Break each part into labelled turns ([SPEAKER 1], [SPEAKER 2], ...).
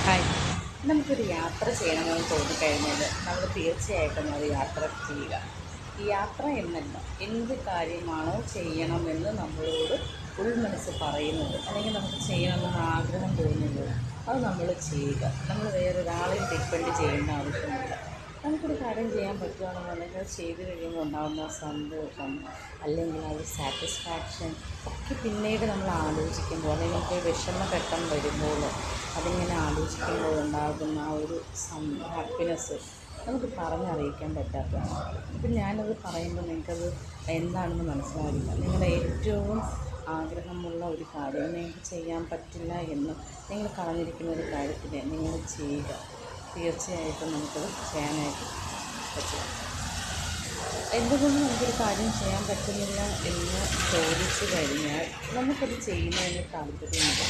[SPEAKER 1] Hi. നമുക്കൊരു യാത്ര ചെയ്യണമെന്ന് തോന്നിക്കഴിഞ്ഞാൽ നമ്മൾ തീർച്ചയായിട്ടും അത് യാത്ര ചെയ്യുക. ഈ യാത്ര എന്നല്ല, എന്ത് കാര്യമാണോ ചെയ്യണമെന്ന് നമ്മളോട് ഉൾമനസ്സ് പറയുന്നത്, അല്ലെങ്കിൽ നമുക്ക് ചെയ്യണമെന്ന് ആഗ്രഹം തോന്നുന്നത്, അത് നമ്മൾ ചെയ്യുക. നമ്മൾ വേറൊരാളെയും ഡിപ്പെൻഡ് ചെയ്യേണ്ട ആവശ്യമില്ല. നമുക്കൊരു കാര്യം ചെയ്യാൻ പറ്റുകയാണെന്നുണ്ടെങ്കിൽ അത് ചെയ്ത് കഴിയുമ്പോൾ ഉണ്ടാകുന്ന സന്തോഷം, അല്ലെങ്കിൽ ആ ഒരു സാറ്റിസ്ഫാക്ഷൻ ഒക്കെ പിന്നീട് നമ്മൾ ആലോചിക്കുമ്പോൾ, അല്ലെങ്കിൽ നമുക്ക് വിഷമഘട്ടം വരുമ്പോൾ അതിങ്ങനെ ആലോചിക്കുമ്പോൾ ഉണ്ടാകുന്ന ആ ഒരു ഹാപ്പിനെസ് നമുക്ക് പറഞ്ഞറിയിക്കാൻ പറ്റാത്തതാണ്. അപ്പം ഞാനത് പറയുമ്പോൾ നിങ്ങൾക്കത് എന്താണെന്ന് മനസ്സിലാവില്ല. നിങ്ങളുടെ ഏറ്റവും ആഗ്രഹമുള്ള ഒരു കാര്യം നിങ്ങൾക്ക് ചെയ്യാൻ പറ്റില്ല എന്ന് നിങ്ങൾ കളഞ്ഞിരിക്കുന്ന ഒരു കാര്യത്തിനെ നിങ്ങൾ ചെയ്യുക. തീർച്ചയായിട്ടും നമുക്കത് ചെയ്യാനായിട്ട് പറ്റും. എന്തുകൊണ്ട് നമുക്കൊരു കാര്യം ചെയ്യാൻ പറ്റുന്നില്ല എന്ന് ചോദിച്ചു കഴിഞ്ഞാൽ നമുക്കത് ചെയ്യുന്നതിന് താല്പര്യമില്ല.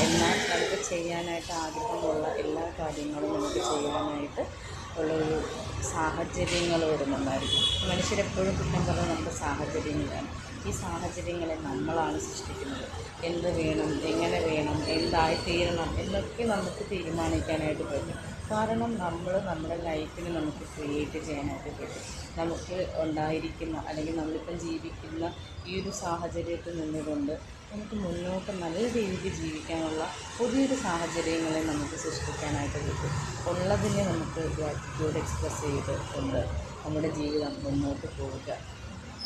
[SPEAKER 1] എന്നാൽ നമുക്ക് ചെയ്യാനായിട്ട് ആഗ്രഹമുള്ള എല്ലാ കാര്യങ്ങളും നമുക്ക് ചെയ്യാനായിട്ട് ഉള്ളൊരു സാഹചര്യങ്ങൾ വരുന്നുണ്ടായിരിക്കും. മനുഷ്യരെപ്പോഴും കുറ്റം പറഞ്ഞാൽ നമുക്ക് സാഹചര്യങ്ങളാണ്. ഈ സാഹചര്യങ്ങളെ നമ്മളാണ് സൃഷ്ടിക്കുന്നത്. എന്ത് വേണം, എങ്ങനെ വേണം, എന്തായിത്തീരണം എന്നൊക്കെ നമുക്ക് തീരുമാനിക്കാനായിട്ട് പറ്റും. കാരണം നമ്മൾ നമ്മുടെ ലൈഫിനെ നമുക്ക് ക്രിയേറ്റ് ചെയ്യാനായിട്ട് പറ്റും. നമുക്ക് ഉണ്ടായിരിക്കുന്ന, അല്ലെങ്കിൽ നമ്മളിപ്പം ജീവിക്കുന്ന ഈ ഒരു സാഹചര്യത്തിൽ നിന്നുകൊണ്ട് നമുക്ക് മുന്നോട്ട് നല്ല രീതിയിൽ ജീവിക്കാനുള്ള പുതിയൊരു സാഹചര്യങ്ങളെ നമുക്ക് സൃഷ്ടിക്കാനായിട്ട് പറ്റും. ഉള്ളതിനെ നമുക്ക് ഗ്രാറ്റിറ്റ്യൂഡ് എക്സ്പ്രസ് ചെയ്ത് കൊണ്ട് നമ്മുടെ ജീവിതം മുന്നോട്ട് പോവുക.